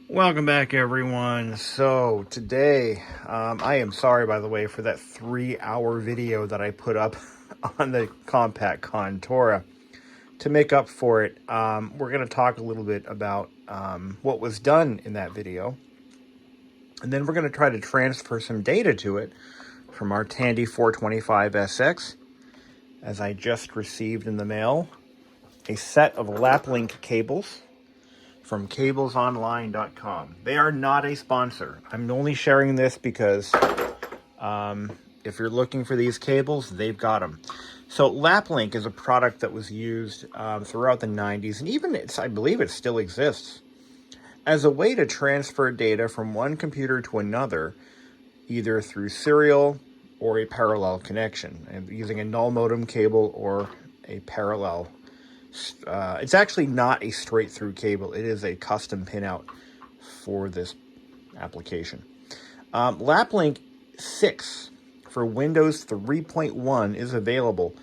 Welcome back, everyone. So today, I am sorry, by the way, for that 3-hour video that I put up on the Compaq Contura. To make up for it, we're going to talk a little bit about what was done in that video. And then we're going to try to transfer some data to it from our Tandy 425SX, as I just received in the mail a set of LapLink cables from cablesonline.com. They are not a sponsor. I'm only sharing this because if you're looking for these cables, they've got them. So LapLink is a product that was used throughout the 90s, and even I believe it still exists, as a way to transfer data from one computer to another, either through serial or a parallel connection, and using a null modem cable or a parallel. It's actually not a straight through cable. It is a custom pinout for this application. LapLink 6 for Windows 3.1 is available.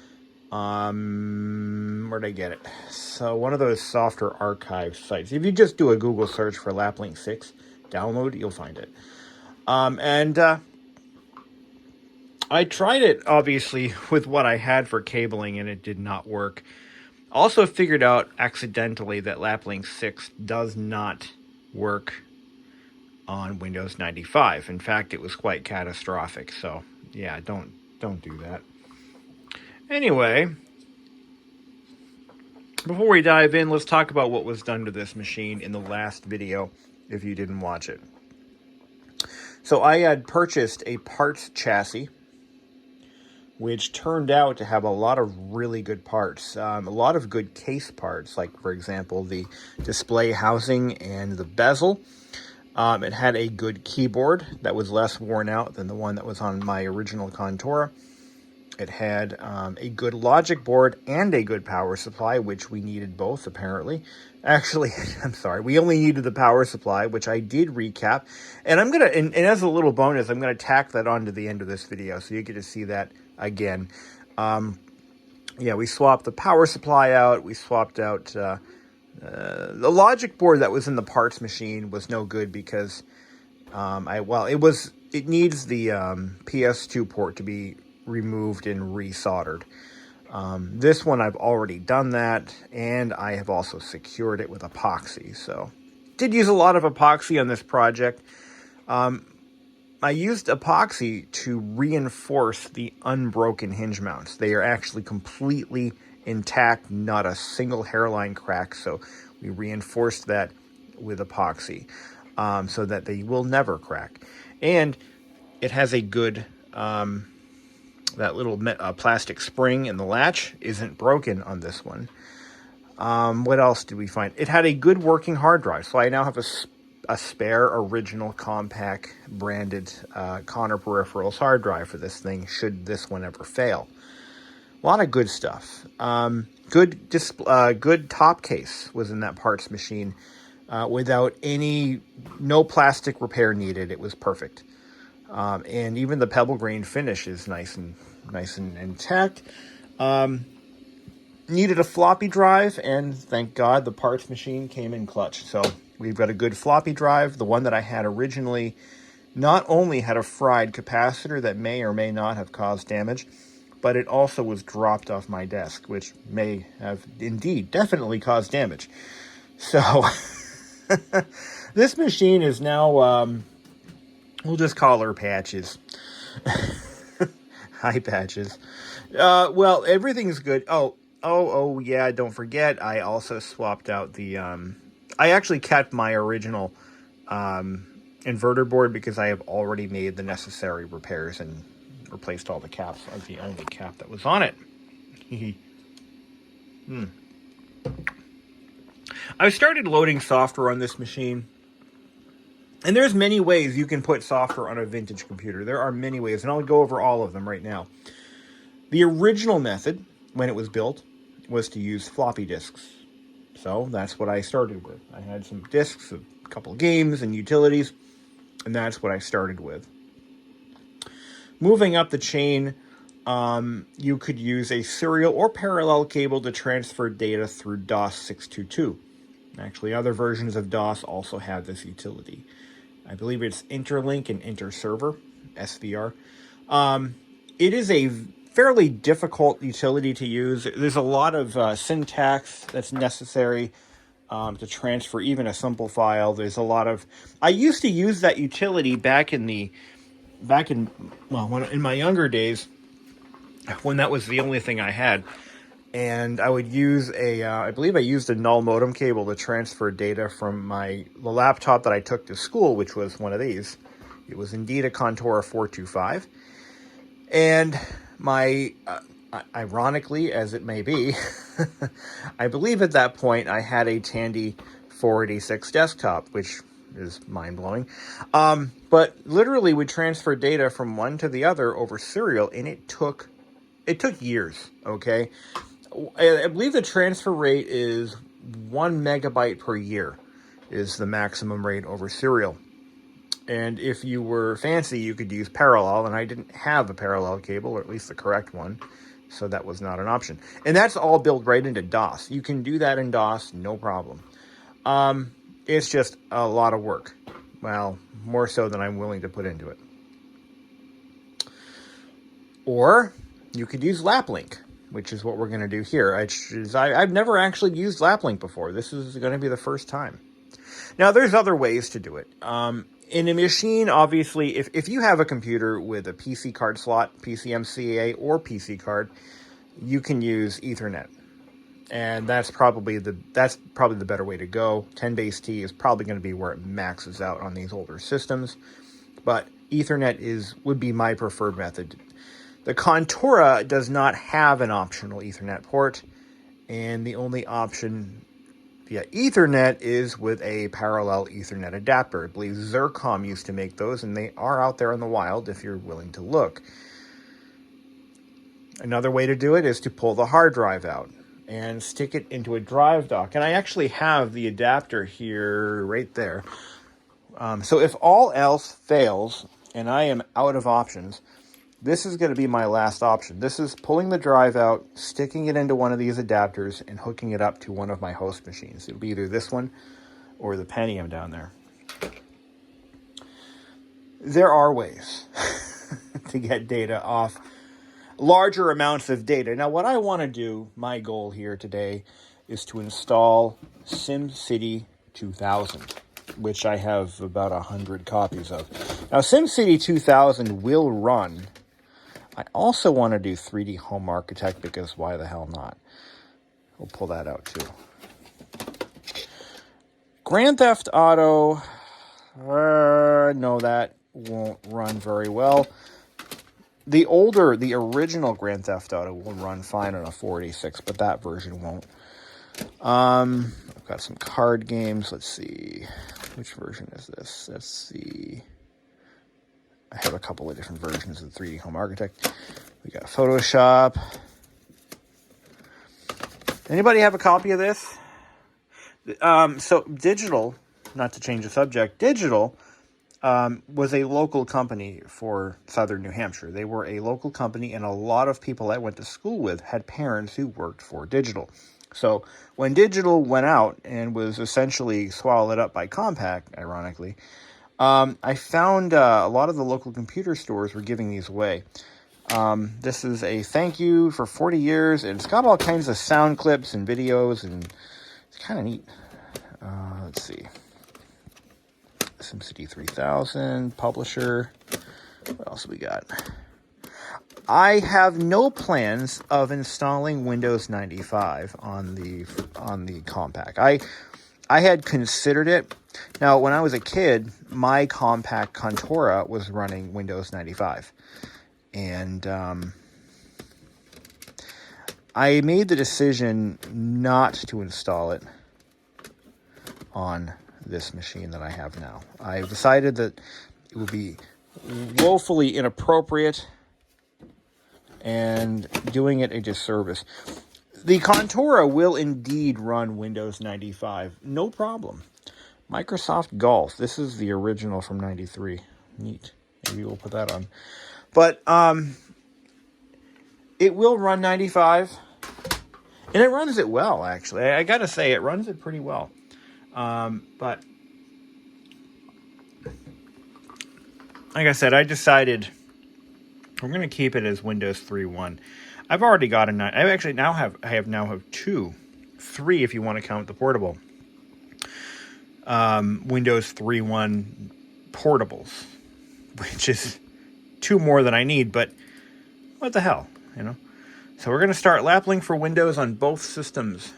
Where'd I get it? So one of those software archive sites. If you just do a Google search for LapLink 6 download, you'll find it. I tried it, obviously, with what I had for cabling, and it did not work. Also figured out accidentally that LapLink 6 does not work on Windows 95. In fact, it was quite catastrophic. So, yeah, don't do that. Anyway, before we dive in, let's talk about what was done to this machine in the last video, if you didn't watch it. So I had purchased a parts chassis, which turned out to have a lot of really good parts, a lot of good case parts, like, for example, the display housing and the bezel. It had a good keyboard that was less worn out than the one that was on my original Contura. It had a good logic board and a good power supply, which we needed both, apparently. Actually, I'm sorry, we only needed the power supply, which I did recap. And I'm going to, and as a little bonus, I'm going to tack that on to the end of this video, so you get to see that again. Yeah, we swapped the power supply out. We swapped out the logic board that was in the parts machine was no good because it needs the PS2 port to be removed and resoldered. This one I've already done that, and I have also secured it with epoxy. So did use a lot of epoxy on this project. I used epoxy to reinforce the unbroken hinge mounts. They are actually completely intact, not a single hairline crack. So we reinforced that with epoxy so that they will never crack. And it has a good, that little plastic spring in the latch isn't broken on this one. What else did we find? It had a good working hard drive. So I now have a spare original Compaq branded Conner Peripherals hard drive for this thing, should this one ever fail. A lot of good stuff. Good top case was in that parts machine without no plastic repair needed. It was perfect. And even the pebble grain finish is nice and intact. Needed a floppy drive, and thank God the parts machine came in clutch. So we've got a good floppy drive. The one that I had originally not only had a fried capacitor that may or may not have caused damage, but it also was dropped off my desk, which may have indeed definitely caused damage. So this machine is now, we'll just call her Patches. Hi, Patches. Well, everything's good. Oh, yeah, don't forget, I also swapped out the, I actually kept my original inverter board because I have already made the necessary repairs and replaced all the caps of the only cap that was on it. I started loading software on this machine. And there's many ways you can put software on a vintage computer. There are many ways, and I'll go over all of them right now. The original method, when it was built, was to use floppy disks. So that's what I started with. I had some disks, a couple of games and utilities, and that's what I started with. Moving up the chain, you could use a serial or parallel cable to transfer data through DOS 622. Actually, other versions of DOS also have this utility. I believe it's interlink and interserver, SVR. It is a fairly difficult utility to use. There's a lot of syntax that's necessary to transfer even a simple file. There's a lot of... I used to use that utility in my younger days, when that was the only thing I had. And I would use I believe I used a null modem cable to transfer data from the laptop that I took to school, which was one of these. It was indeed a Contura 425. And ironically, as it may be, I believe at that point I had a Tandy 486 desktop, which is mind-blowing. But literally would transfer data from one to the other over serial, and it took years, okay? I believe the transfer rate is 1 megabyte per year is the maximum rate over serial. And if you were fancy, you could use parallel, and I didn't have a parallel cable, or at least the correct one, so that was not an option. And that's all built right into DOS. You can do that in DOS, no problem. It's just a lot of work. Well, more so than I'm willing to put into it. Or you could use LapLink, which is what we're going to do here. I've never actually used LapLink before. This is going to be the first time. Now, there's other ways to do it. In a machine, obviously, if you have a computer with a PC card slot, PCMCA or PC card, you can use Ethernet. And that's probably the better way to go. 10BASE-T is probably going to be where it maxes out on these older systems. But Ethernet would be my preferred method. The Contura does not have an optional Ethernet port, and the only option via Ethernet is with a parallel Ethernet adapter. I believe Zircom used to make those, and they are out there in the wild if you're willing to look. Another way to do it is to pull the hard drive out and stick it into a drive dock. And I actually have the adapter here right there. So if all else fails and I am out of options, this is going to be my last option. This is pulling the drive out, sticking it into one of these adapters, and hooking it up to one of my host machines. It'll be either this one or the Pentium down there. There are ways to get data off larger amounts of data. Now, what I want to do, my goal here today, is to install SimCity 2000, which I have about 100 copies of. Now, SimCity 2000 will run. I also want to do 3D Home Architect, because why the hell not? We'll pull that out too. Grand Theft Auto, no, that won't run very well. The original Grand Theft Auto will run fine on a 486, but that version won't. I've got some card games. Let's see. Which version is this? Let's see. I have a couple of different versions of 3D Home Architect. We got Photoshop. Anybody have a copy of this? So Digital, not to change the subject, Digital was a local company for Southern New Hampshire. They were a local company, and a lot of people I went to school with had parents who worked for Digital. So when Digital went out and was essentially swallowed up by Compaq, ironically, I found a lot of the local computer stores were giving these away. This is a thank you for 40 years, and it's got all kinds of sound clips and videos, and it's kind of neat. Let's see. SimCity 3000, publisher. What else we got? I have no plans of installing Windows 95 on the Compaq. I had considered it. Now, when I was a kid, my Compaq Contura was running Windows 95. And I made the decision not to install it on this machine that I have now. I've decided that it would be woefully inappropriate and doing it a disservice. The Contura will indeed run Windows 95, no problem. Microsoft Golf, this is the original from 93. Neat. Maybe we'll put that on. But it will run 95, and it runs it well, actually. I gotta say, it runs it pretty well. But like I said, I decided we're going to keep it as Windows 3.1. I've already got a 9. I actually now have three if you want to count the portable. Windows 3.1 portables, which is 2 more than I need, but what the hell, you know? So we're going to start LapLink for Windows on both systems.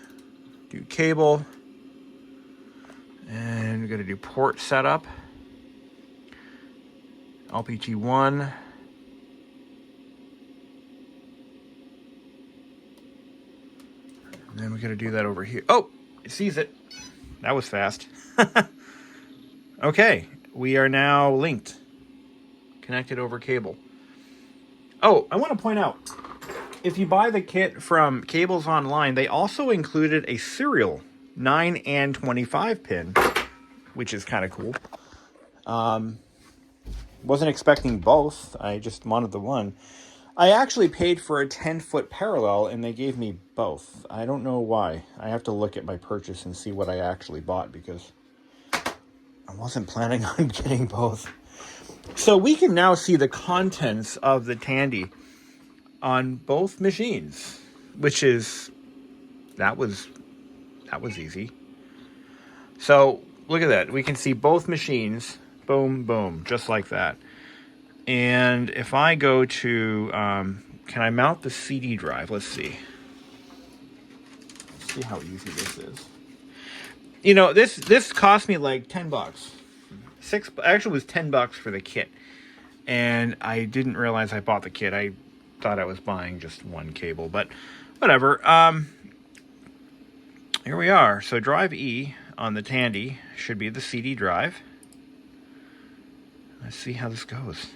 Do cable, and we're going to do port setup. LPT1. And then we're going to do that over here. Oh, it sees it. That was fast. Okay, we are now linked. Connected over cable. Oh, I want to point out, if you buy the kit from Cables Online, they also included a serial 9 and 25 pin, which is kind of cool. Wasn't expecting both. I just wanted the one. I actually paid for a 10-foot parallel, and they gave me both. I don't know why. I have to look at my purchase and see what I actually bought, because I wasn't planning on getting both. So we can now see the contents of the Tandy on both machines, which is, that was easy. So look at that. We can see both machines. Boom, boom, just like that. And if I go to, can I mount the CD drive? Let's see. Let's see how easy this is. You know, this cost me like $10. Actually, it was $10 for the kit. And I didn't realize I bought the kit. I thought I was buying just one cable, but whatever. Here we are. So drive E on the Tandy should be the CD drive. Let's see how this goes.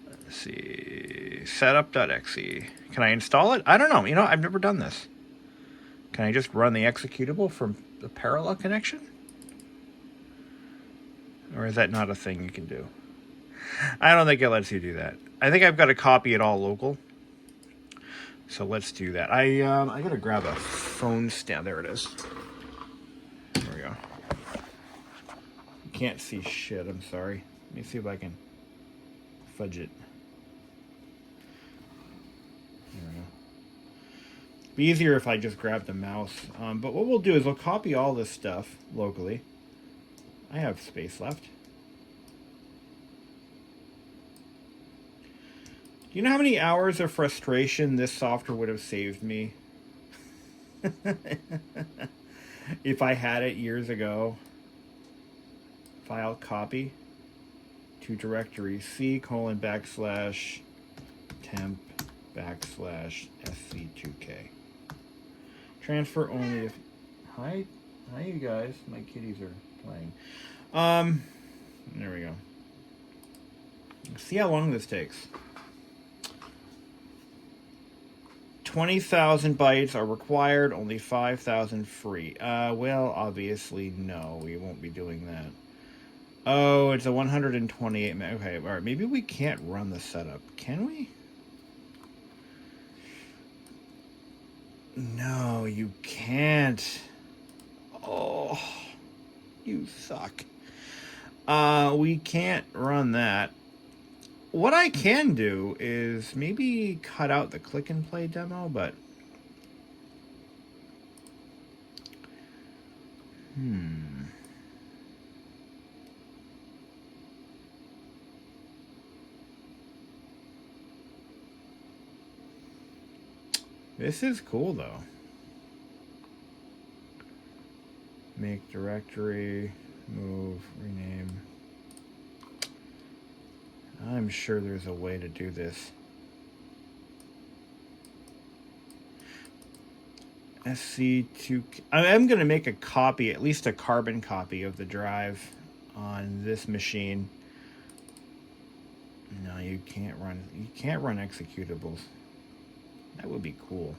Let's see. Setup.exe. Can I install it? I don't know. You know, I've never done this. Can I just run the executable from the parallel connection? Or is that not a thing you can do? I don't think it lets you do that. I think I've got to copy it all local. So let's do that. I gotta grab a phone stand. There it is. There we go. Can't see shit, I'm sorry. Let me see if I can fudge it. There we go. It'd be easier if I just grab the mouse. But what we'll do is we'll copy all this stuff locally. I have space left. Do you know how many hours of frustration this software would have saved me? If I had it years ago. File copy to directory c:/temp/sc2k. Transfer only if. Hi you guys. My kitties are playing. There we go. See how long this takes. 20,000 bytes are required, only 5,000 free. Well, obviously, no, we won't be doing that. Oh, it's a 128 meg. Okay, all right, maybe we can't run the setup. Can we? No, you can't. Oh, you suck. We can't run that. What I can do is maybe cut out the click and play demo, but this is cool though. Make directory, move, rename. I'm sure there's a way to do this. SC2. I'm going to make a copy, at least a carbon copy of the drive on this machine. No, you can't run executables. That would be cool.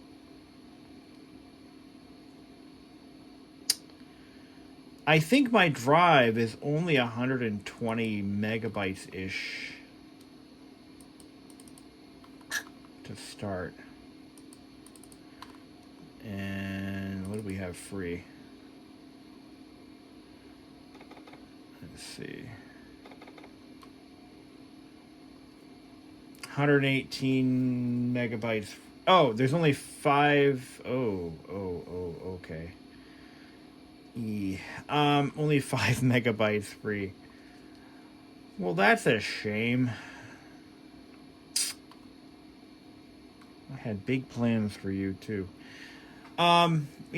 I think my drive is only 120 megabytes-ish to start. And what do we have free? Let's see. 118 megabytes. Oh, there's only 5. Okay. Only 5 megabytes free. Well, that's a shame. I had big plans for you too. We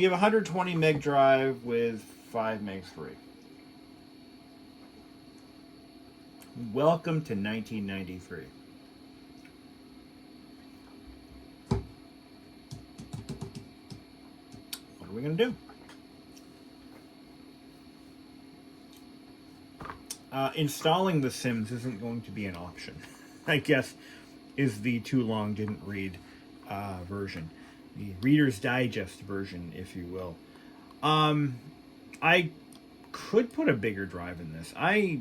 have a 120 meg drive with 5 megs free. Welcome to 1993. What are we going to do? Installing The Sims isn't going to be an option. I guess is the too long didn't read version. The Reader's Digest version, if you will. I could put a bigger drive in this. I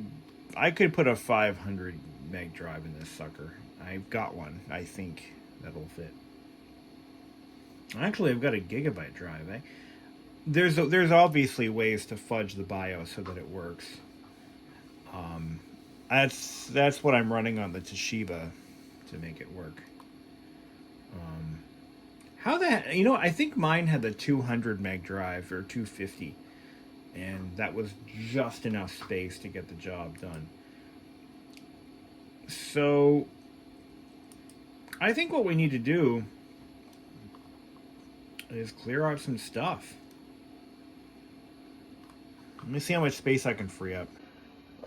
could put a 500 meg drive in this sucker. I've got one, I think, that'll fit. Actually, I've got a gigabyte drive. There's obviously ways to fudge the BIOS so that it works. That's what I'm running on the Toshiba to make it work. How that, I think mine had the 200 meg drive or 250, and that was just enough space to get the job done. So I think what we need to do is clear out some stuff. Let me see how much space I can free up.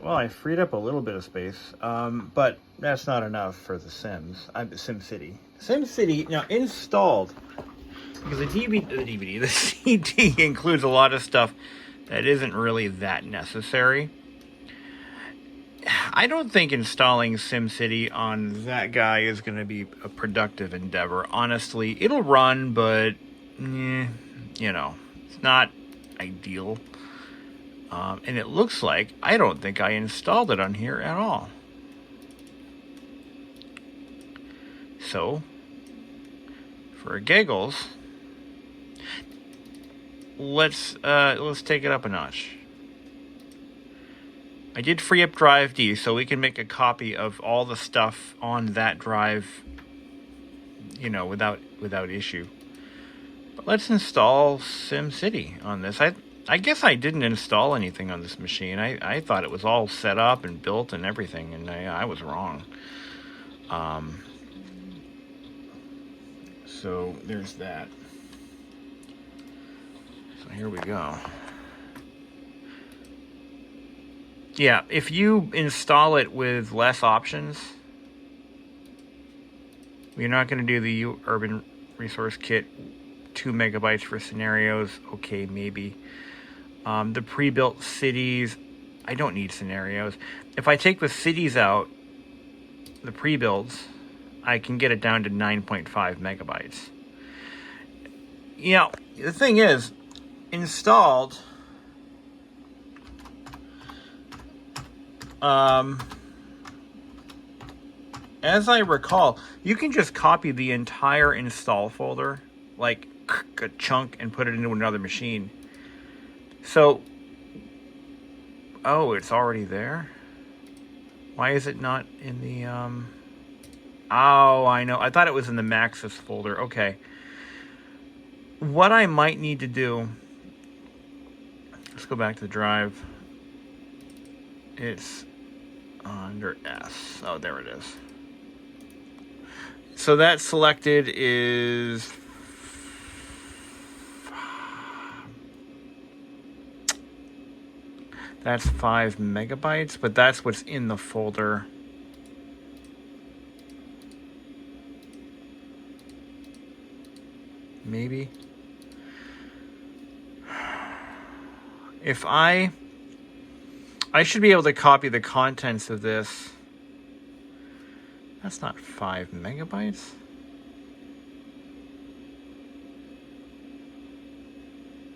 Well, I freed up a little bit of space, but that's not enough for the Sims. SimCity. SimCity, now installed, because the CD includes a lot of stuff that isn't really that necessary. I don't think installing SimCity on that guy is going to be a productive endeavor. Honestly, it'll run, but, it's not ideal. And it looks like I don't think I installed it on here at all. So, for giggles, let's take it up a notch. I did free up drive D, so we can make a copy of all the stuff on that drive, without issue. But let's install SimCity on this. I guess I didn't install anything on this machine. I thought it was all set up and built and everything, and I was wrong. So there's that. So here we go. Yeah, if you install it with less options, you're not going to do the Urban Resource Kit 2 megabytes for scenarios. Okay, maybe. The pre-built cities, I don't need scenarios. If I take the cities out, the pre-builds, I can get it down to 9.5 megabytes. The thing is, installed, as I recall, you can just copy the entire install folder, like a chunk, and put it into another machine. So, it's already there? Why is it not in the, I know. I thought it was in the Maxis folder. Okay. What I might need to do, let's go back to the drive. It's under S. Oh, there it is. So that selected is... That's 5 megabytes, but that's what's in the folder. Maybe. If I should be able to copy the contents of this. That's not 5 megabytes.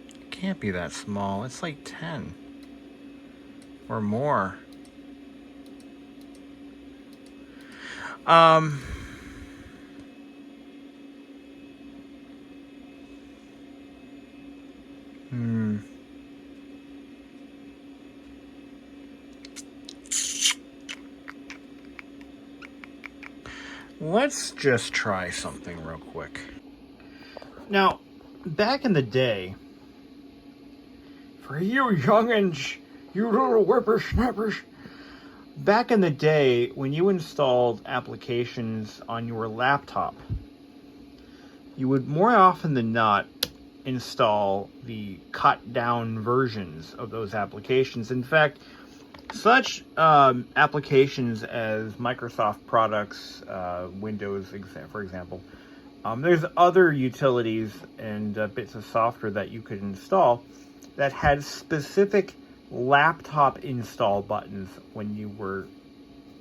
It can't be that small. It's like 10. Or more. let's just try something real quick. Now, back in the day, for you youngins, you little whippersnappers, back in the day when you installed applications on your laptop, you would more often than not install the cut down versions of those applications. In fact, such applications as Microsoft products, Windows, for example, there's other utilities and bits of software that you could install that had specific laptop install buttons. When you were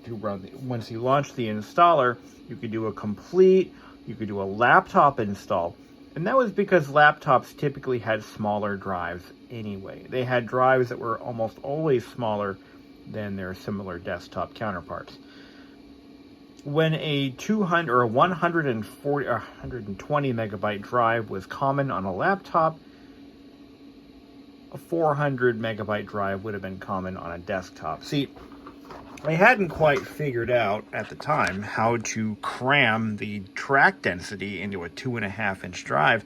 to run, once you launched the installer, you could do a complete, you could do a laptop install. And that was because laptops typically had smaller drives anyway. They had drives that were almost always smaller than their similar desktop counterparts. When a 200 or 140 or 120 megabyte drive was common on a laptop, a 400 megabyte drive would have been common on a desktop. See, I hadn't quite figured out at the time how to cram the track density into a 2.5-inch drive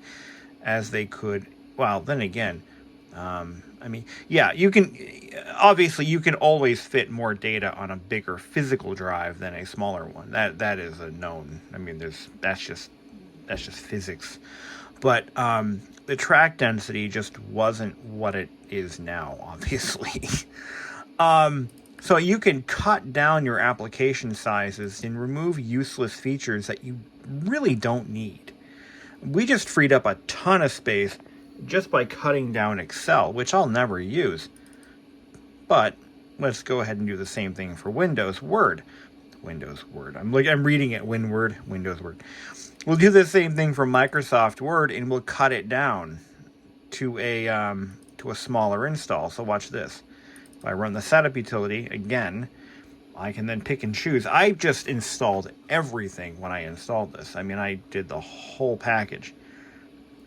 as they could. Well, then again, I mean, yeah, you can, obviously you can always fit more data on a bigger physical drive than a smaller one. That is a known. I mean, that's just physics. But the track density just wasn't what it is now, obviously. So you can cut down your application sizes and remove useless features that you really don't need. We just freed up a ton of space just by cutting down Excel, which I'll never use. But let's go ahead and do the same thing for Windows Word. Windows Word. I'm reading it. Windows Word. We'll do the same thing for Microsoft Word, and we'll cut it down to a smaller install. So watch this. If I run the setup utility again, I can then pick and choose. I just installed everything when I installed this. I mean, I did the whole package.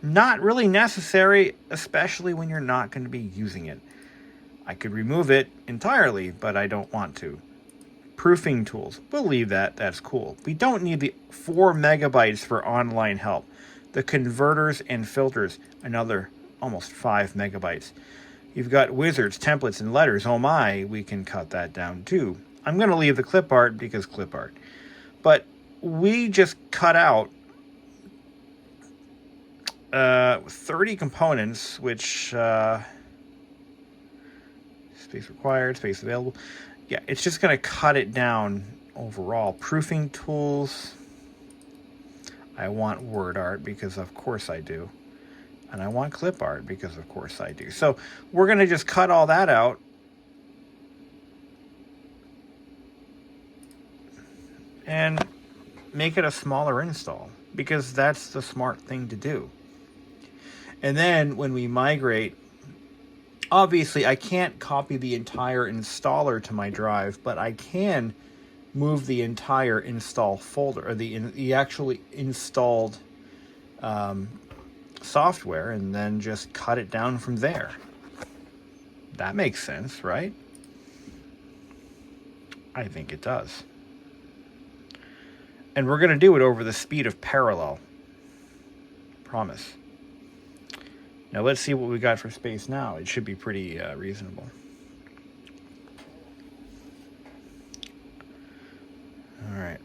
Not really necessary, especially when you're not going to be using it. I could remove it entirely, but I don't want to. Proofing tools, we'll leave that. That's cool. We don't need the 4 megabytes for online help. The converters and filters, another almost 5 megabytes. You've got wizards, templates, and letters. Oh my, we can cut that down too. I'm going to leave the clip art because clip art. But we just cut out 30 components, which space required, space available. Yeah, it's just going to cut it down overall. Proofing tools. I want word art because of course I do. And I want clip art because of course I do. So we're going to just cut all that out. And make it a smaller install because that's the smart thing to do. And then when we migrate, obviously I can't copy the entire installer to my drive, but I can move the entire install folder, or the actually installed software, and then just cut it down from there. That makes sense, right? I think it does. And we're going to do it over the speed of parallel. Promise. Now let's see what we got for space now. It should be pretty reasonable. All right.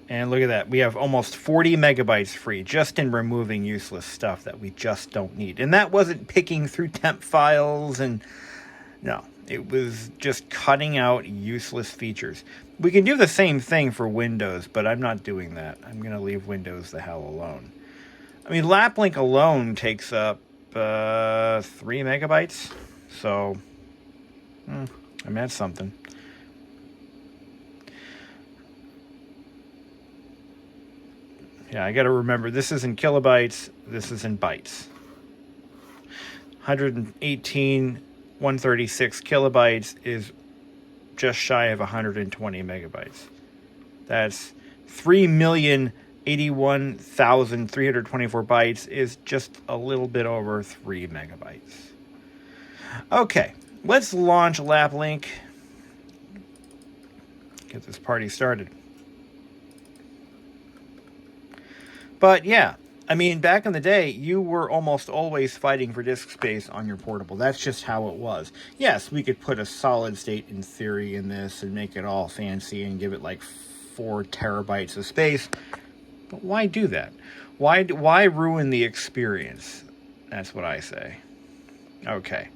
And look at that. We have almost 40 megabytes free just in removing useless stuff that we just don't need. And that wasn't picking through temp files and no. It was just cutting out useless features. We can do the same thing for Windows, but I'm not doing that. I'm going to leave Windows the hell alone. I mean, LapLink alone takes up 3 megabytes. So, I mean, that's something. Yeah, I got to remember, this is in kilobytes. This is in bytes. 136 kilobytes is just shy of 120 megabytes. That's 3 million 81,324 bytes is just a little bit over 3 megabytes. Okay, let's launch LapLink. Get this party started. But yeah, I mean, back in the day, you were almost always fighting for disk space on your portable. That's just how it was. Yes, we could put a solid state in theory in this and make it all fancy and give it like 4 terabytes of space. But why do that? Why ruin the experience? That's what I say. Okay,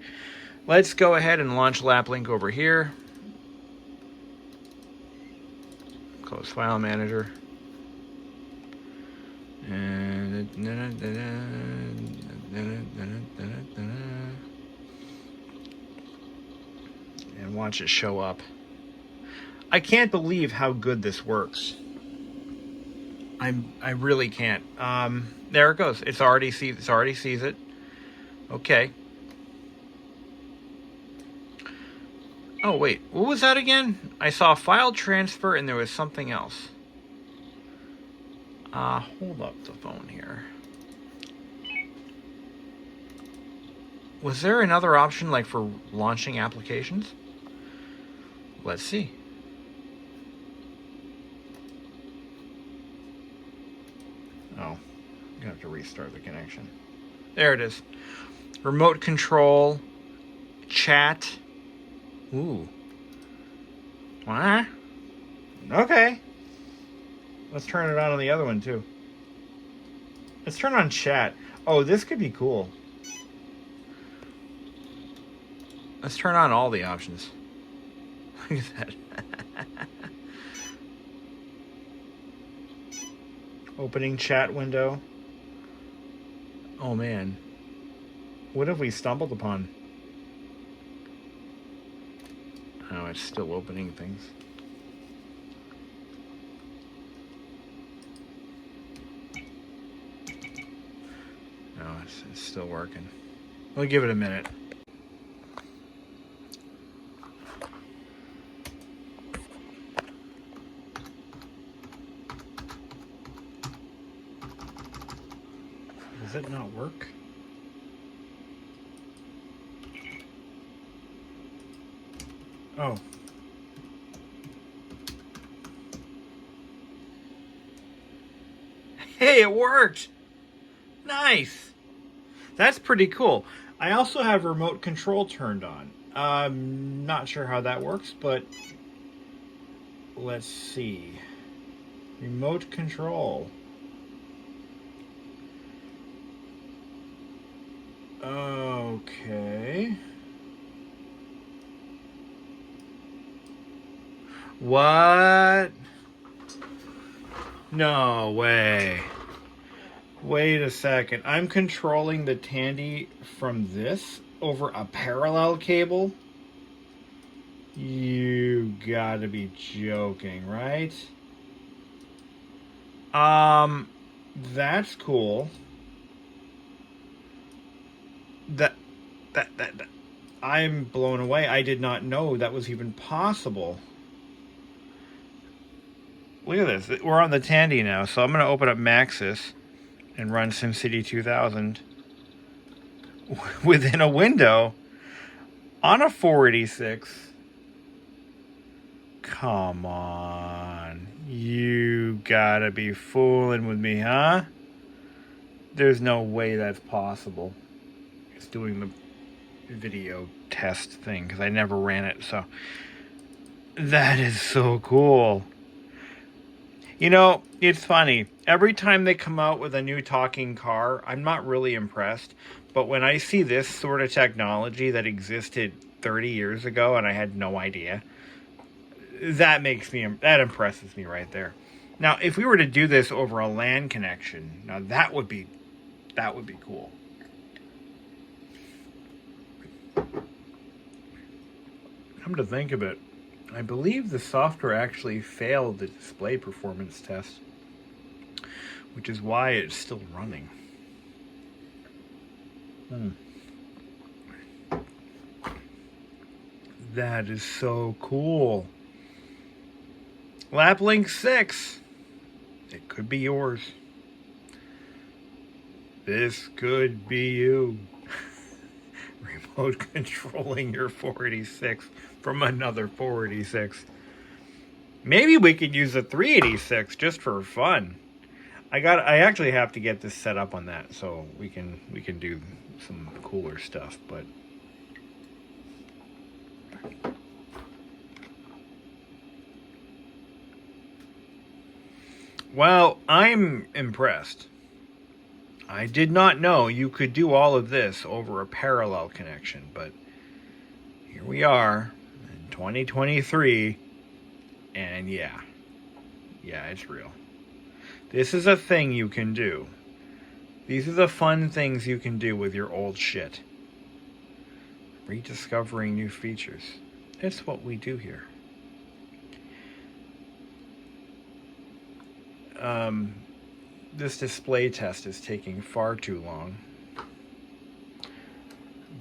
let's go ahead and launch LapLink over here. Close File Manager. And watch it show up. I can't believe how good this works. I really can't. There it goes. It already sees it. Okay. Oh wait, what was that again? I saw file transfer and there was something else. Hold up the phone here. Was there another option like for launching applications? Let's see. Oh, I'm gonna have to restart the connection. There it is. Remote control, chat. Ooh. What? Okay. Let's turn it on the other one too. Let's turn on chat. Oh, this could be cool. Let's turn on all the options. Look at that. Opening chat window. Oh man. What have we stumbled upon? Oh, it's still opening things. No, it's still working. We'll give it a minute. Does it not work? Oh. Hey, it worked! Nice! That's pretty cool. I also have remote control turned on. I'm not sure how that works, but let's see. Remote control. Okay. What? No way. Wait a second. I'm controlling the Tandy from this over a parallel cable? You gotta be joking, right? That's cool. That I'm blown away. I did not know that was even possible. Look at this. We're on the Tandy now, so I'm going to open up Maxis and run SimCity 2000 within a window on a 486. Come on. You gotta be fooling with me, huh? There's no way that's possible. It's doing the video test thing because I never ran it, so that is so cool. You know, it's funny. Every time they come out with a new talking car, I'm not really impressed. But when I see this sort of technology that existed 30 years ago and I had no idea, that impresses me right there. Now, if we were to do this over a LAN connection, now that would be cool. Come to think of it, I believe the software actually failed the display performance test, which is why it's still running. That is so cool. LapLink 6. It could be yours. This could be you. Remote controlling your 486 from another 486. Maybe we could use a 386 just for fun. I actually have to get this set up on that so we can do some cooler stuff, but well, I'm impressed. I did not know you could do all of this over a parallel connection, but here we are in 2023, and yeah, it's real. This is a thing you can do. These are the fun things you can do with your old shit. Rediscovering new features. It's what we do here. This display test is taking far too long.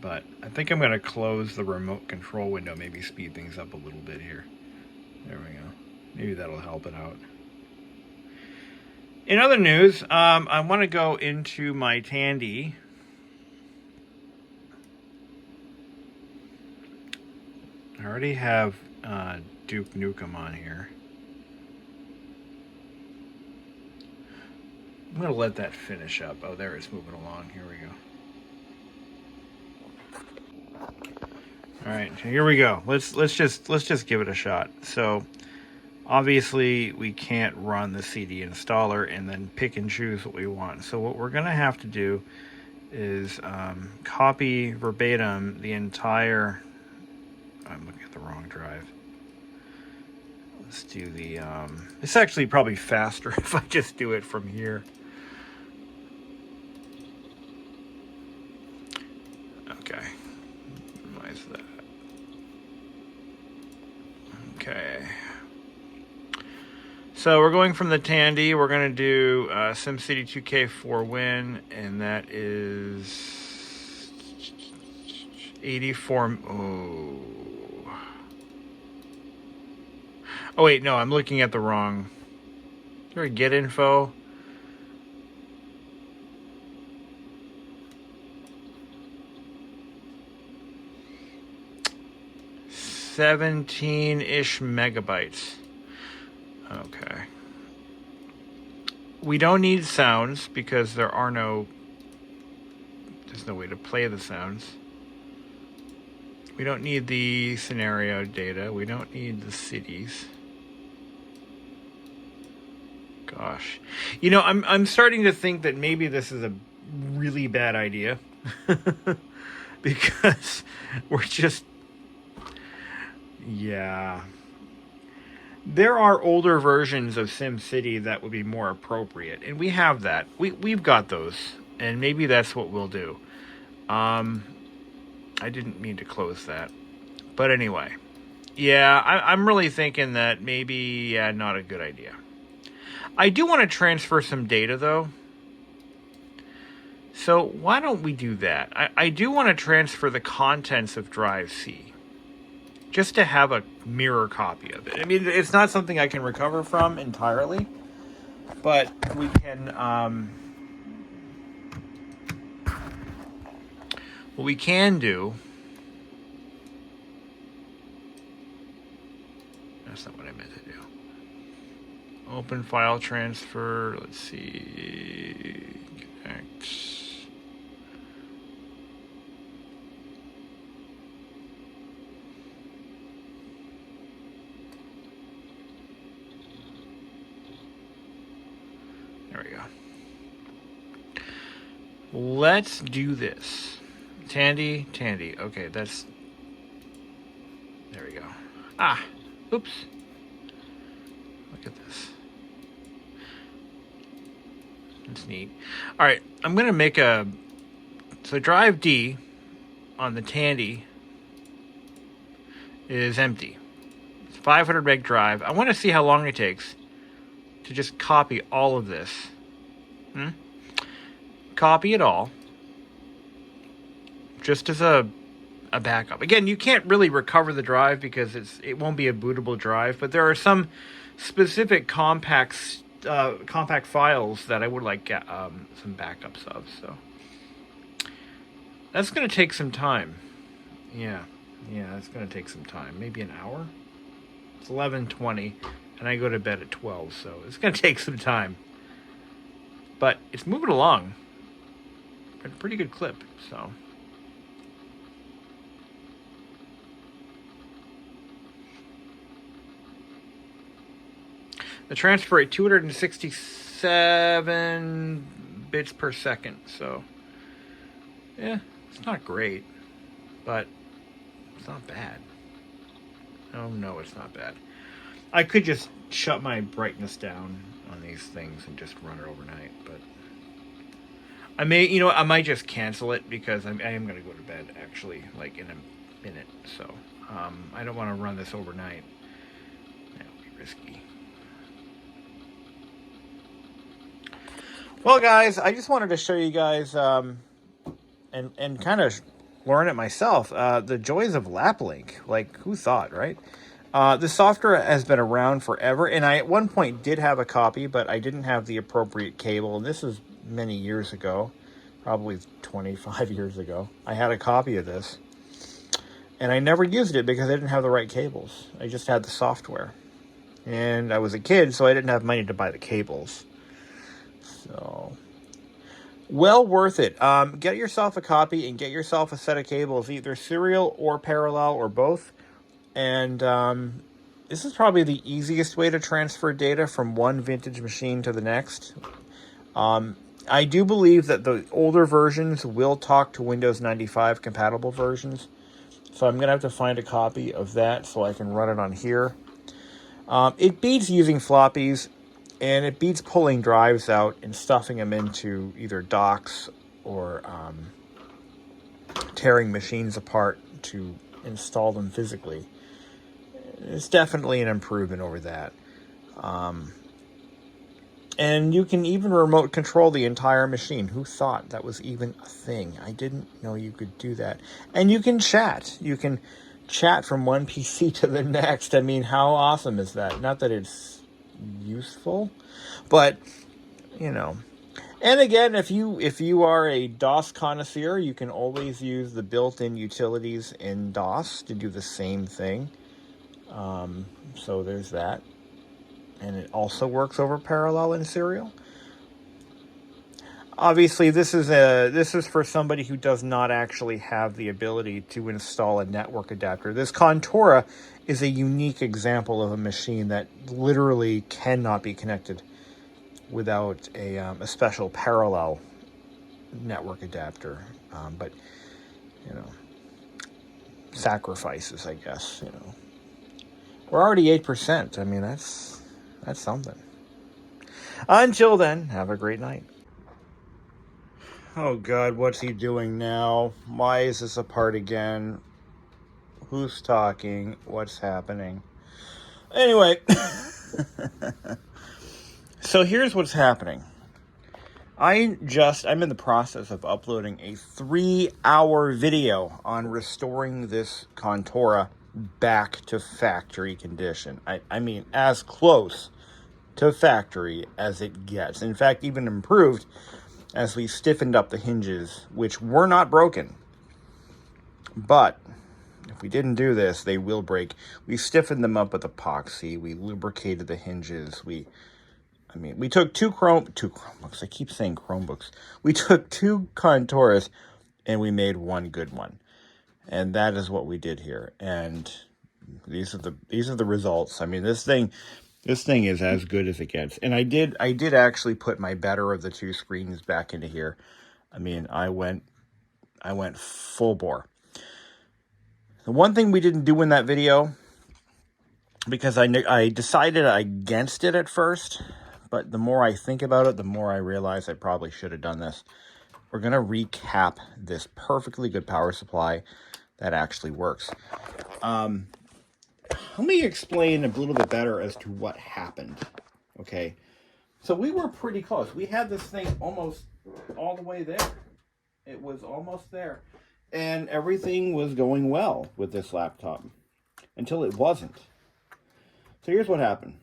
But I think I'm going to close the remote control window, maybe speed things up a little bit here. There we go. Maybe that'll help it out. In other news, I want to go into my Tandy. I already have Duke Nukem on here. I'm going to let that finish up. Oh, there it's moving along. Here we go. All right, here we go. Let's just give it a shot. So, obviously, we can't run the CD installer and then pick and choose what we want. So what we're going to have to do is copy verbatim the entire... I'm looking at the wrong drive. Let's do the... It's actually probably faster if I just do it from here. Okay. Minimize that. Okay. So we're going from the Tandy. We're going to do SimCity 2K for Win, and that is 84. Oh wait, no, I'm looking at the wrong. Is there a get info? $17-ish megabytes. Okay. We don't need sounds because there's no way to play the sounds. We don't need the scenario data. We don't need the cities. Gosh. You know, I'm starting to think that maybe this is a really bad idea. Because we're just... Yeah. There are older versions of SimCity that would be more appropriate, and we have that. We've got those, and maybe that's what we'll do. I didn't mean to close that. But anyway. Yeah, I'm really thinking that maybe, not a good idea. I do want to transfer some data, though. So why don't we do that? I do want to transfer the contents of Drive C. Just to have a mirror copy of it. I mean, it's not something I can recover from entirely. But we can... what we can do... That's not what I meant to do. Open file transfer. Let's see. Connect. There we go. Let's do this. Tandy. Okay, that's... There we go. Ah! Oops. Look at this. That's neat. Alright, I'm going to make a... So drive D on the Tandy is empty. It's a 500 meg drive. I want to see how long it takes to just copy all of this. Copy it all. Just as a backup. Again, you can't really recover the drive because it won't be a bootable drive, but there are some specific Compaq compact files that I would like some backups of. So that's going to take some time. Yeah, it's going to take some time. Maybe an hour. It's 11:20, and I go to bed at 12, so it's going to take some time. But it's moving along at a pretty good clip, so. The transfer rate 267 bits per second, so yeah, it's not great, but it's not bad. Oh no, it's not bad. I could just shut my brightness down on these things and just run it overnight, but I may, I might just cancel it because I am going to go to bed actually, like in a minute, so I don't want to run this overnight. That would be risky. Well, guys, I just wanted to show you guys and kind of learn it myself, the joys of LapLink. Like, who thought, right? The software has been around forever, and I at one point did have a copy, but I didn't have the appropriate cable, and this is many years ago, probably 25 years ago. I had a copy of this, and I never used it because I didn't have the right cables. I just had the software, and I was a kid, so I didn't have money to buy the cables. So, well worth it. Get yourself a copy and get yourself a set of cables, either serial or parallel or both. And this is probably the easiest way to transfer data from one vintage machine to the next. I do believe that the older versions will talk to Windows 95 compatible versions. So I'm going to have to find a copy of that so I can run it on here. It beats using floppies. And it beats pulling drives out and stuffing them into either docks or tearing machines apart to install them physically. It's definitely an improvement over that. And you can even remote control the entire machine. Who thought that was even a thing? I didn't know you could do that. And you can chat. You can chat from one PC to the next. I mean, how awesome is that? Not that it's useful, but and again, if you are a DOS connoisseur, you can always use the built-in utilities in DOS to do the same thing. So there's that, and it also works over parallel and serial. Obviously, this is for somebody who does not actually have the ability to install a network adapter. This Contura is a unique example of a machine that literally cannot be connected without a special parallel network adapter. But sacrifices, I guess. We're already 8%. I mean, that's something. Until then, have a great night. Oh God, what's he doing now? Why is this apart again? Who's talking? What's happening? Anyway, so here's what's happening. I'm in the process of uploading a 3-hour video on restoring this Contura back to factory condition. I mean, as close to factory as it gets. In fact, even improved as we stiffened up the hinges, which were not broken. But if we didn't do this, they will break. We stiffened them up with epoxy. We lubricated the hinges. We took two Chromebooks. I keep saying Chromebooks. We took 2 Conturas and we made one good one. And that is what we did here. And these are the results. I mean, this thing is as good as it gets. And I did actually put my better of the 2 screens back into here. I mean, I went full bore. The one thing we didn't do in that video, because I decided against it at first, but the more I think about it, the more I realize I probably should have done this. We're going to recap this perfectly good power supply that actually works. Let me explain a little bit better as to what happened. Okay, so we were pretty close. We had this thing almost all the way there. It was almost there. And everything was going well with this laptop until it wasn't. So here's what happened.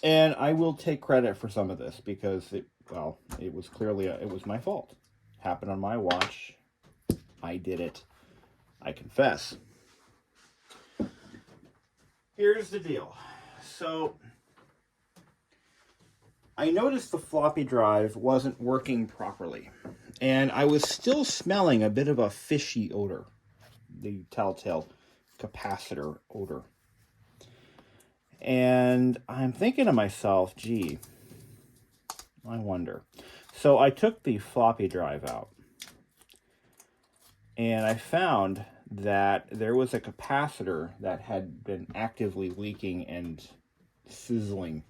And I will take credit for some of this because it was clearly, it was my fault. Happened on my watch. I did it. I confess. Here's the deal. So I noticed the floppy drive wasn't working properly. And I was still smelling a bit of a fishy odor. The telltale capacitor odor. And I'm thinking to myself, gee, I wonder. So I took the floppy drive out. And I found that there was a capacitor that had been actively leaking and sizzling.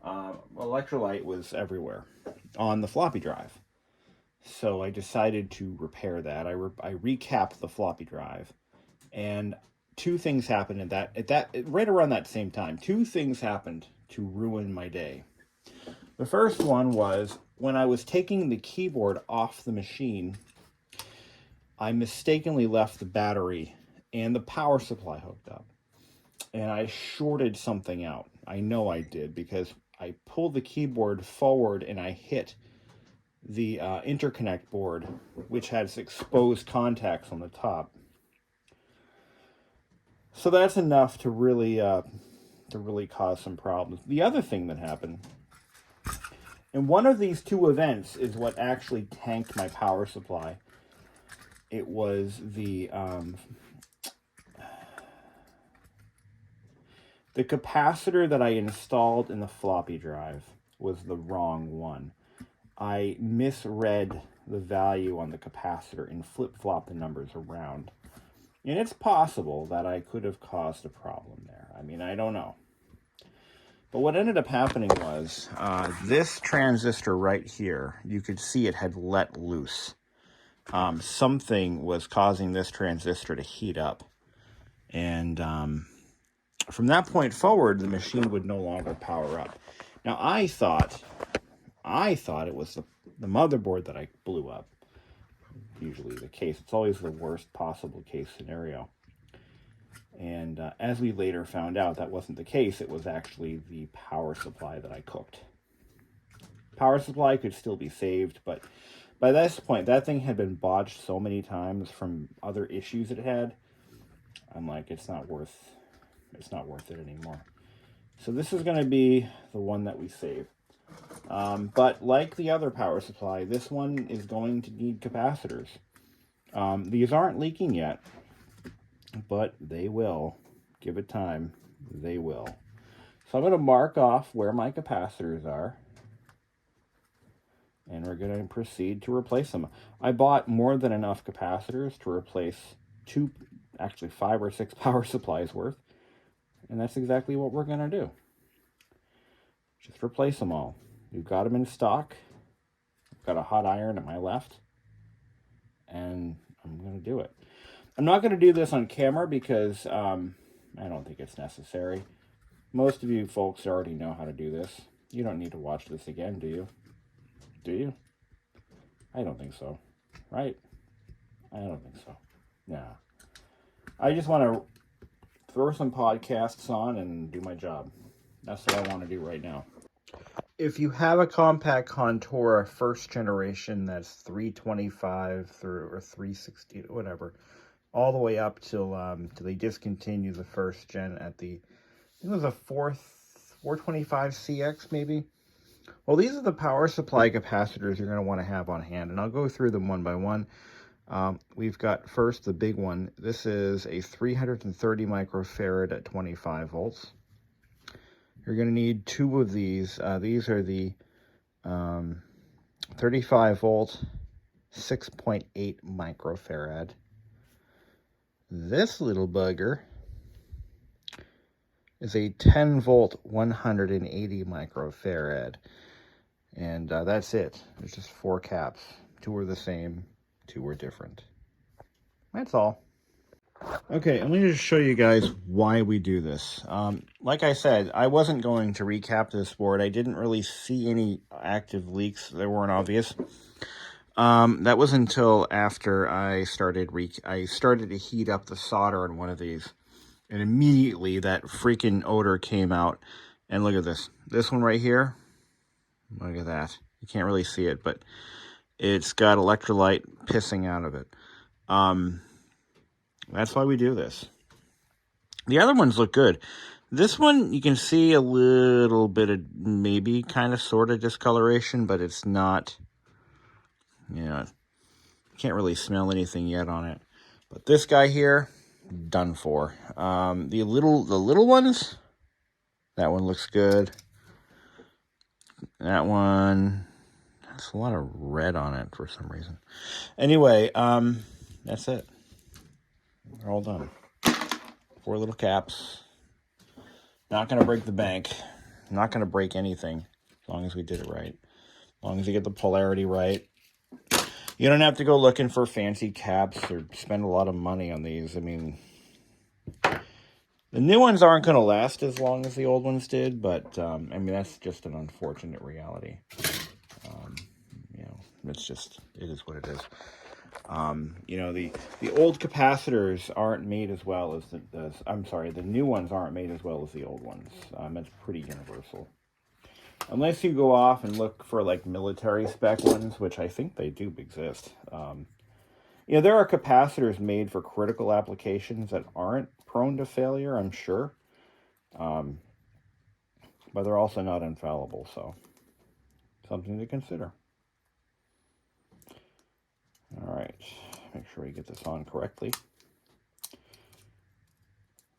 Electrolyte was everywhere on the floppy drive. So I decided to repair that. I recapped the floppy drive, and two things happened right around that same time. Two things happened to ruin my day. The first one was when I was taking the keyboard off the machine, I mistakenly left the battery and the power supply hooked up, and I shorted something out. I know I did because I pulled the keyboard forward and I hit the interconnect board, which has exposed contacts on the top. So that's enough to really cause some problems. The other thing that happened, and one of these two events is what actually tanked my power supply. It was the capacitor that I installed in the floppy drive was the wrong one. I misread the value on the capacitor and flip-flopped the numbers around. And it's possible that I could have caused a problem there. I mean, I don't know. But what ended up happening was this transistor right here, you could see it had let loose. Something was causing this transistor to heat up. And from that point forward, the machine would no longer power up. Now, I thought it was the motherboard that I blew up. Usually the case. It's always the worst possible case scenario. And as we later found out, that wasn't the case. It was actually the power supply that I cooked. Power supply could still be saved, but by this point, that thing had been botched so many times from other issues it had. I'm like, it's not worth it anymore. So this is going to be the one that we save. But like the other power supply, this one is going to need capacitors. These aren't leaking yet, but they will. Give it time. They will. So I'm going to mark off where my capacitors are, and we're going to proceed to replace them. I bought more than enough capacitors to replace 5 or 6 power supplies worth, and that's exactly what we're going to do. Just replace them all. We've got them in stock. I've got a hot iron at my left, and I'm going to do it. I'm not going to do this on camera because I don't think it's necessary. Most of you folks already know how to do this. You don't need to watch this again, do you? Do you? I don't think so. Right? I don't think so. Nah. I just want to throw some podcasts on and do my job. That's what I want to do right now. If you have a Compaq Contura first generation, that's 325 or 360, whatever, all the way up till they discontinue the first gen at the, I think it was a 425CX maybe. Well, these are the power supply capacitors you're going to want to have on hand, and I'll go through them one by one. We've got first the big one. This is a 330 microfarad at 25 volts. You're going to need 2 of these. These are the 35 volt, 6.8 microfarad. This little bugger is a 10 volt, 180 microfarad. And that's it. There's just 4 caps. 2 are the same, 2 are different. That's all. Okay, I'm going to just show you guys why we do this. Like I said, I wasn't going to recap this board. I didn't really see any active leaks that weren't obvious. That was until after I started to heat up the solder on one of these. And immediately that freaking odor came out. And look at this. This one right here. Look at that. You can't really see it, but it's got electrolyte pissing out of it. That's why we do this. The other ones look good. This one, you can see a little bit of maybe kind of sort of discoloration, but it's not, you know, you can't really smell anything yet on it. But this guy here, done for. The little ones, that one looks good. That one, there's a lot of red on it for some reason. Anyway, that's it. We're all done. 4 little caps. Not going to break the bank. Not going to break anything as long as we did it right. As long as you get the polarity right. You don't have to go looking for fancy caps or spend a lot of money on these. I mean, the new ones aren't going to last as long as the old ones did, but, I mean, that's just an unfortunate reality. You know, it is what it is. You know, the old capacitors aren't made as well as the new ones aren't made as well as the old ones. That's pretty universal. Unless you go off and look for like military spec ones, which I think they do exist. You know, there are capacitors made for critical applications that aren't prone to failure, I'm sure. But they're also not infallible, so something to consider. All right, make sure we get this on correctly.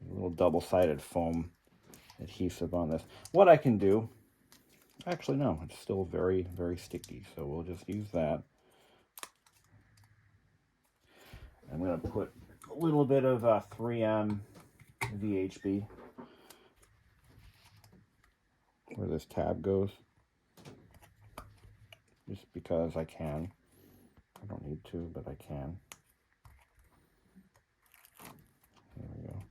A little double-sided foam adhesive on this. What I can do, actually no, it's still very, very sticky, so we'll just use that. I'm going to put a little bit of 3M VHB where this tab goes, just because I can. I don't need to, but I can. There we go.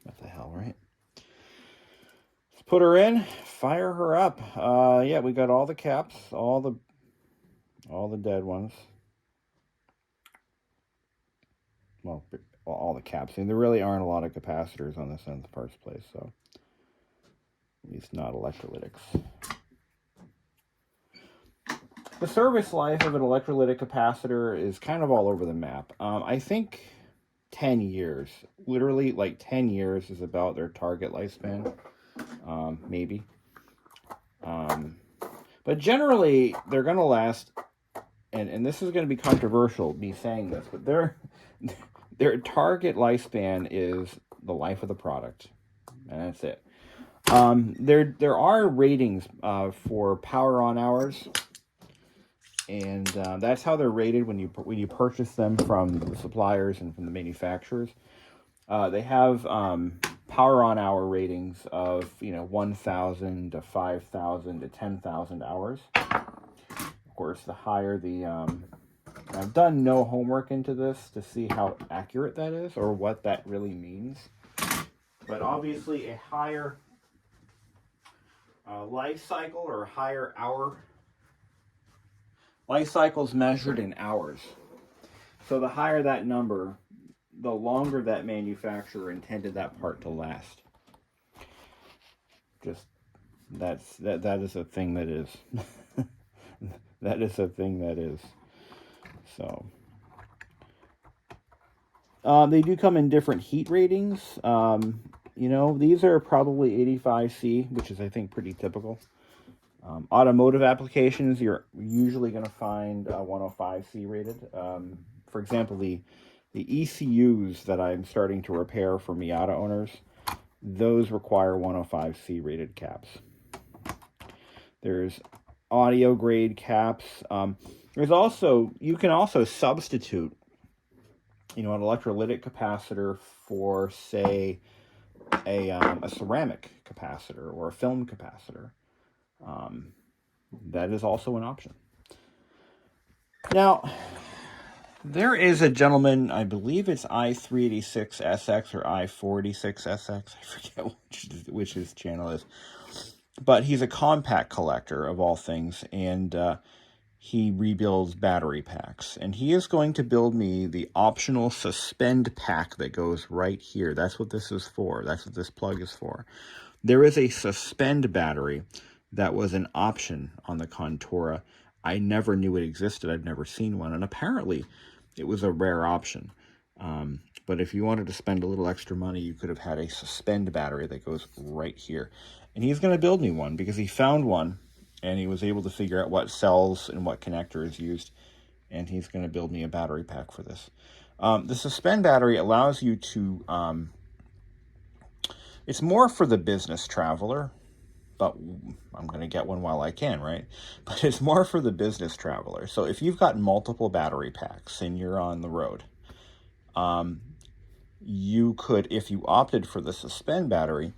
What the hell, right? Let's put her in, fire her up. Yeah, we got all the caps, all the dead ones. Well, all the caps. I mean, there really aren't a lot of capacitors on this in the first place, so at least not electrolytics. The service life of an electrolytic capacitor is kind of all over the map. I think 10 years, literally like 10 years is about their target lifespan, maybe. But generally, they're going to last, and this is going to be controversial, me saying this, but their target lifespan is the life of the product, and that's it. There are ratings for power on hours. And that's how they're rated when you purchase them from the suppliers and from the manufacturers. They have power on hour ratings of 1,000 to 5,000 to 10,000 hours. Of course, the higher the I've done no homework into this to see how accurate that is or what that really means. But obviously, a higher life cycle or a higher hour. Life cycles measured in hours. So the higher that number, the longer that manufacturer intended that part to last. Just that is a thing that is. That is a thing that is. So they do come in different heat ratings. These are probably 85C, which is I think pretty typical. Automotive applications, you're usually going to find 105C rated. For example, the ECUs that I'm starting to repair for Miata owners, those require 105C rated caps. There's audio grade caps. There's also, you can also substitute, an electrolytic capacitor for, say, a ceramic capacitor or a film capacitor. That is also an option. Now, there is a gentleman, I believe it's i386SX or i486SX, I forget which his channel is, but he's a Compaq collector of all things, and he rebuilds battery packs, and he is going to build me the optional suspend pack that goes right here. That's what this is for. That's what this plug is for. There is a suspend battery that was an option on the Contura. I never knew it existed. I've never seen one, and apparently it was a rare option. But if you wanted to spend a little extra money, you could have had a suspend battery that goes right here. And he's going to build me one because he found one, and he was able to figure out what cells and what connector is used, and he's going to build me a battery pack for this. The suspend battery allows you to, it's more for the business traveler, but I'm going to get one while I can, right? But it's more for the business traveler. So if you've got multiple battery packs and you're on the road, you could, if you opted for the suspend battery,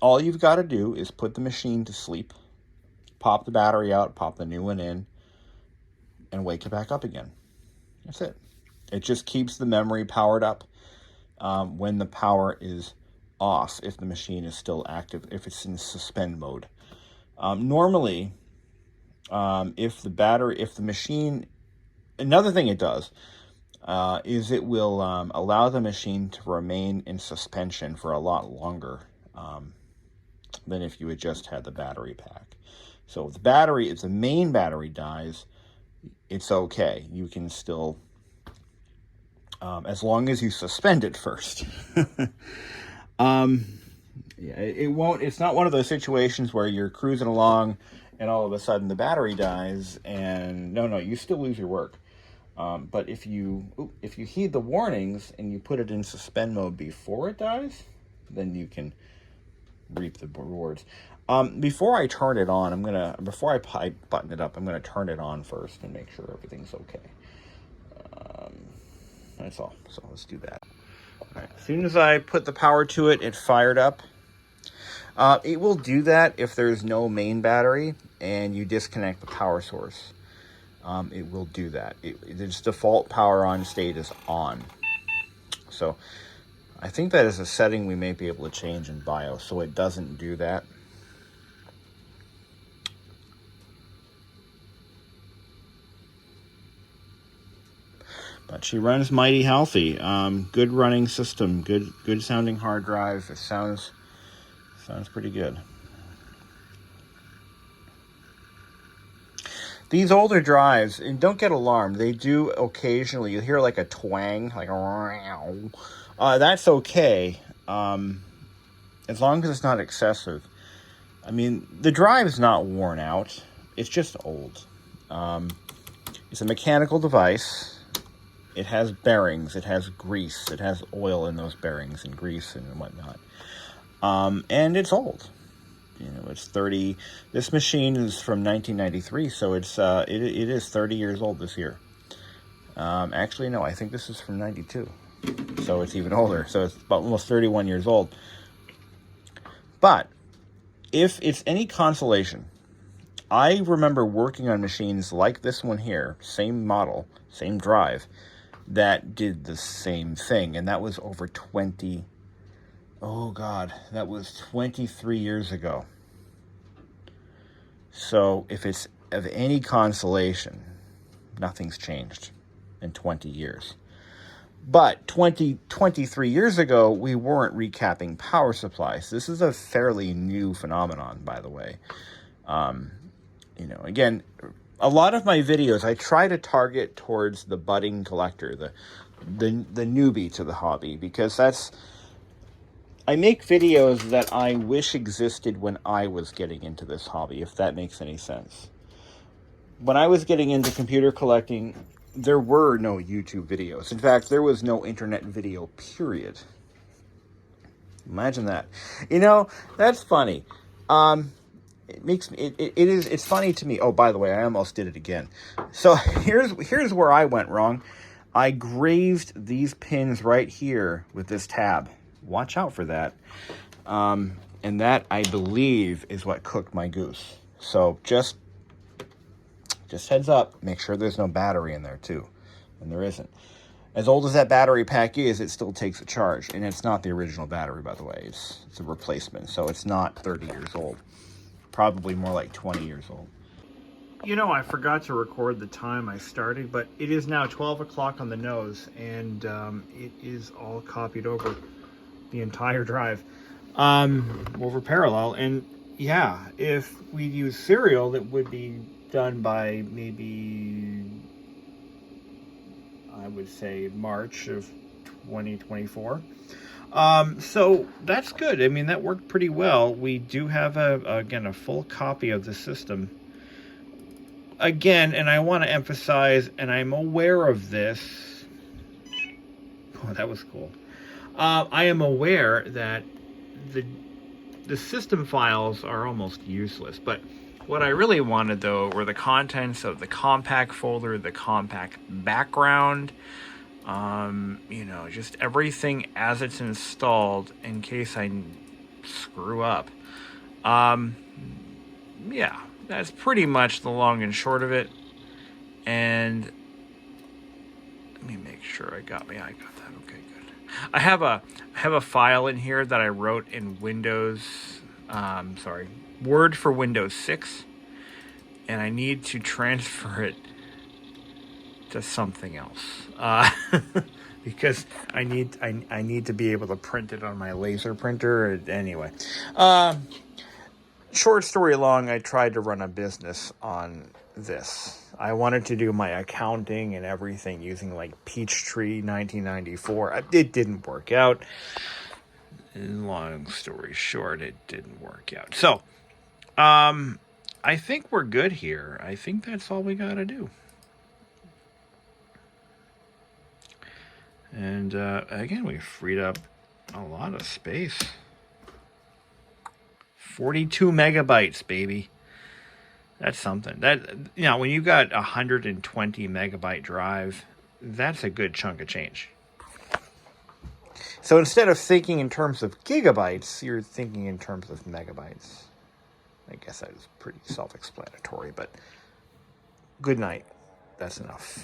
all you've got to do is put the machine to sleep, pop the battery out, pop the new one in, and wake it back up again. That's it. It just keeps the memory powered up when the power is off, if the machine is still active, if it's in suspend mode. Normally, if the machine, another thing it does, is it will allow the machine to remain in suspension for a lot longer than if you had just had the battery pack. So if the main battery dies, it's okay. You can still, as long as you suspend it first. Yeah, it's not one of those situations where you're cruising along and all of a sudden the battery dies and no, you still lose your work. But if you heed the warnings and you put it in suspend mode before it dies, then you can reap the rewards. Before I turn it on, before I button it up, I'm gonna turn it on first and make sure everything's okay. That's all. So let's do that. All right. As soon as I put the power to it, it fired up. It will do that if there's no main battery and you disconnect the power source. It will do that. Its default power on state is on. So I think that is a setting we may be able to change in BIOS so it doesn't do that. But she runs mighty healthy. Good running system, good sounding hard drive. It sounds pretty good. These older drives, and don't get alarmed, they do occasionally, you hear like a twang, like a that's okay, as long as it's not excessive. I mean, the drive's not worn out, it's just old. It's a mechanical device. It has bearings, it has grease, it has oil in those bearings and grease and whatnot. And it's old. You know, it's 30. This machine is from 1993, so it is 30 years old this year. Actually, no, I think this is from 92, so it's even older. So it's about almost 31 years old. But if it's any consolation, I remember working on machines like this one here, same model, same drive, that did the same thing, and that was over 20. Oh God, that was 23 years ago. So if it's of any consolation, nothing's changed in 20 years. But 23 years ago, we weren't recapping power supplies. This is a fairly new phenomenon, by the way. You know, again, a lot of my videos, I try to target towards the budding collector, the newbie to the hobby, because I make videos that I wish existed when I was getting into this hobby, if that makes any sense. When I was getting into computer collecting, there were no YouTube videos. In fact, there was no internet video, period. Imagine that. You know, that's funny. It's funny to me. Oh, by the way, I almost did it again. So here's where I went wrong. I grazed these pins right here with this tab. Watch out for that. And that, I believe, is what cooked my goose. So just heads up, make sure there's no battery in there too. And there isn't. As old as that battery pack is, it still takes a charge. And it's not the original battery, by the way. It's a replacement. So it's not 30 years old. Probably more like 20 years old. You know, I forgot to record the time I started, but it is now 12 o'clock on the nose, and it is all copied over the entire drive. over parallel. And yeah, if we use serial, that would be done by maybe, I would say, March of 2024. So that's good. I mean, that worked pretty well. We do have again, a full copy of the system. Again, and I want to emphasize, and I'm aware of this. Oh, that was cool. I am aware that the system files are almost useless, but what I really wanted, though, were the contents of the Compaq folder, the Compaq background, you know, just everything as it's installed in case I screw up. Yeah, that's pretty much the long and short of it. And let me make sure I got that. Okay, good. I have a file in here that I wrote in Word for Windows 6, and I need to transfer it to something else. Because I need to be able to print it on my laser printer. Anyway, short story long, I tried to run a business on this. I wanted to do my accounting and everything using like Peachtree 1994. It didn't work out. Long story short, it didn't work out. So, I think we're good here. I think that's all we got to do. And again, we freed up a lot of space. 42 megabytes, baby. That's something. That, you know, when you got 120 megabyte drive, that's a good chunk of change. So instead of thinking in terms of gigabytes, you're thinking in terms of megabytes. I guess that is pretty self-explanatory, but good night. That's enough.